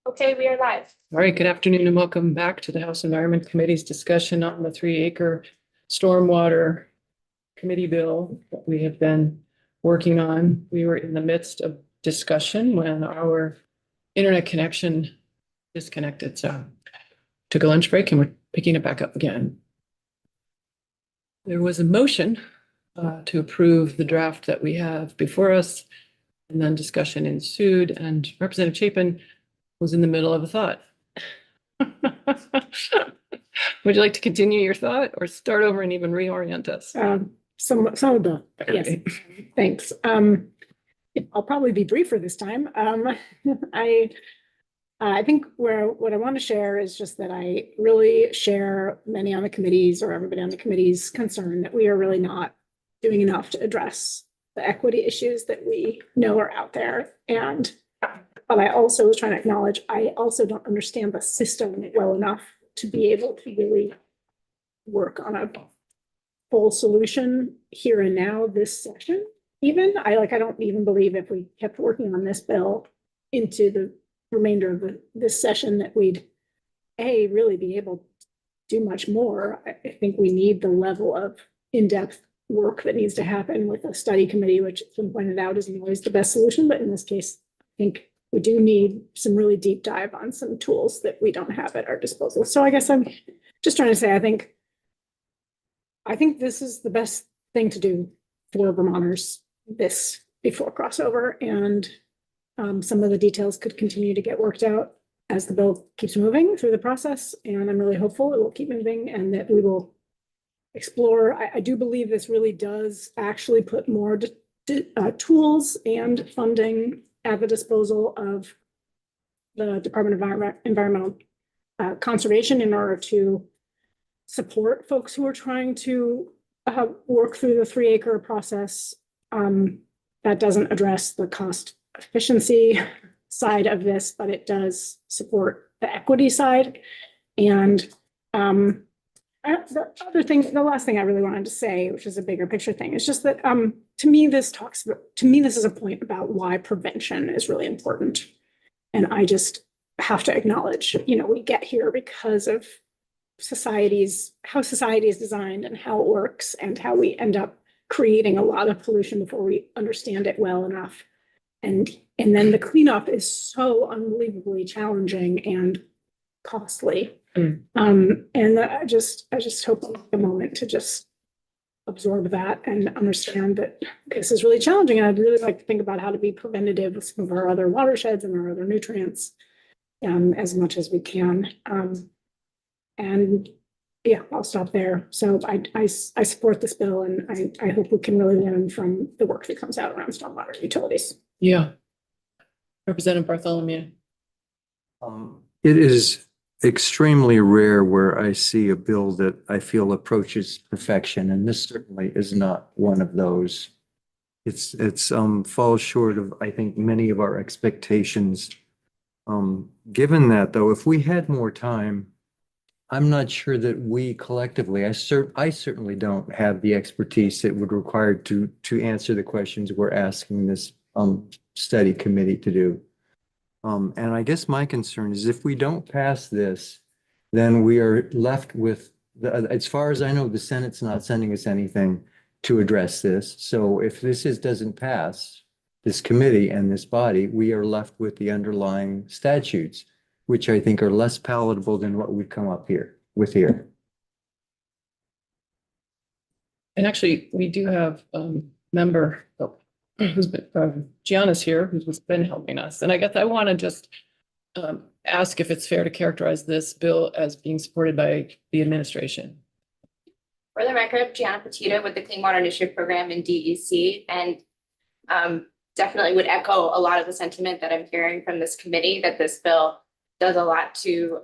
Okay, we are live. All right, good afternoon and welcome back to the House Environment Committee's discussion on the 3-acre stormwater committee bill that we have been working on. We were in the midst of discussion when our internet connection disconnected, so took a lunch break and we're picking it back up again. There was a motion to approve the draft that we have before us, and then discussion ensued, and Representative Chapin was in the middle of a thought. Would you like to continue your thought or start over and even reorient us? Some of the, yes, Okay. thanks. I'll probably be briefer this time. I think what I want to share is just that I really share many on the committees or everybody on the committee's concern that we are really not doing enough to address the equity issues that we know are out there. But I also was trying to acknowledge, I also don't understand the system well enough to be able to really work on a full solution here and now this session. Even I don't even believe if we kept working on this bill into the remainder of this session that we'd really be able to do much more. I think we need the level of in-depth work that needs to happen with a study committee, which has been pointed out isn't always the best solution, but in this case, I think we do need some really deep dive on some tools that we don't have at our disposal. So I guess I'm just trying to say, I think this is the best thing to do for Vermonters this before crossover, and some of the details could continue to get worked out as the bill keeps moving through the process. And I'm really hopeful it will keep moving and that we will explore. I do believe this really does actually put more tools and funding at the disposal of the Department of Environmental Conservation in order to support folks who are trying to work through the 3-acre process. That doesn't address the cost efficiency side of this, but it does support the equity side. And the last thing I really wanted to say, which is a bigger picture thing, is just that to me, this is a point about why prevention is really important. And I just have to acknowledge, we get here because of how society is designed and how it works and how we end up creating a lot of pollution before we understand it well enough. And then the cleanup is so unbelievably challenging and costly. And I just hope I take a moment to just absorb that and understand that this is really challenging. And I'd really like to think about how to be preventative with some of our other watersheds and our other nutrients as much as we can. And yeah, I'll stop there. So I support this bill, and I hope we can really learn from the work that comes out around stormwater utilities. Yeah. Representative Bartholomew. It is extremely rare where I see a bill that I feel approaches perfection, and this certainly is not one of those. It's falls short of, I think, many of our expectations. Given that, though, if we had more time, I'm not sure that we collectively, I certainly don't have the expertise that would require to answer the questions we're asking this study committee to do. And I guess my concern is if we don't pass this, then we are left with, as far as I know, the Senate's not sending us anything to address this. So if doesn't pass, this committee and this body, we are left with the underlying statutes, which I think are less palatable than what we've come up with here. And actually, we do have a member who's been, Gianna's here, who's been helping us. And I guess I want to just ask if it's fair to characterize this bill as being supported by the administration. For the record, Gianna Petito with the Clean Water Initiative Program in DEC, and definitely would echo a lot of the sentiment that I'm hearing from this committee, that this bill does a lot to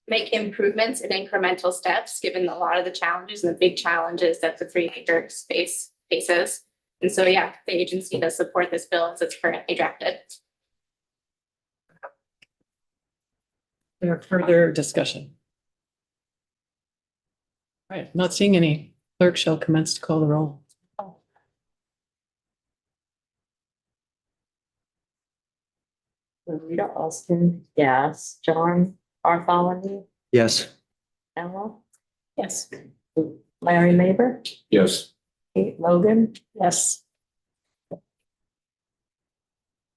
make improvements in incremental steps, given a lot of the challenges and the big challenges that the 3-acre space faces. And so, yeah, the agency does support this bill as it's currently drafted. There further discussion? All right, not seeing any. Clerk shall commence to call the roll. Rita Austin, yes. John Bartholomew, Yes. Ella, Yes. Larry Maber, Yes. Kate Logan, Yes.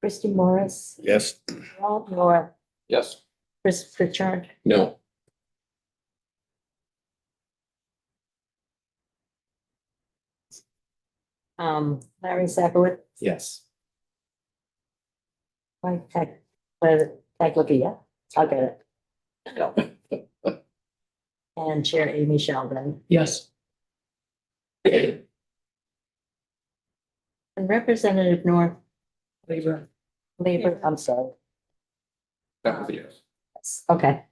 Christy Morris, Yes. Rob North, Yes. Chris Pritchard, No. Larry Zakowitz, Yes. Mike Taglavia, I'll get it. And Chair Amy Sheldon. Yes. And Representative North Labor. Labor, I'm sorry. That was a yes. Okay.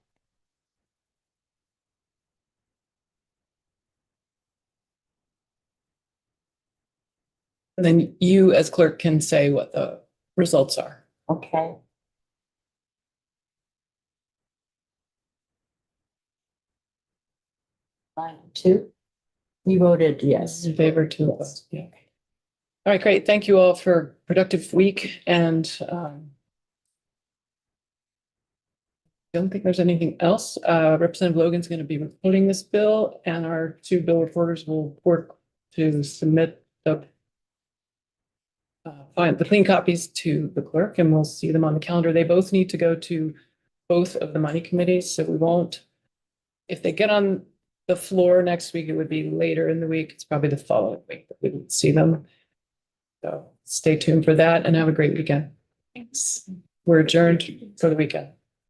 And then you as clerk can say what the results are. Okay. Line 2. You voted yes. In favor to, yeah. All right, great. Thank you all for a productive week and don't think there's anything else. Representative Logan's going to be reporting this bill and our two bill reporters will work to submit the find the clean copies to the clerk and we'll see them on the calendar. They both need to go to both of the money committees, so we won't, if they get on the floor next week, it would be later in the week. It's probably the following week that we would see them. So stay tuned for that and have a great weekend. Thanks. We're adjourned for the weekend.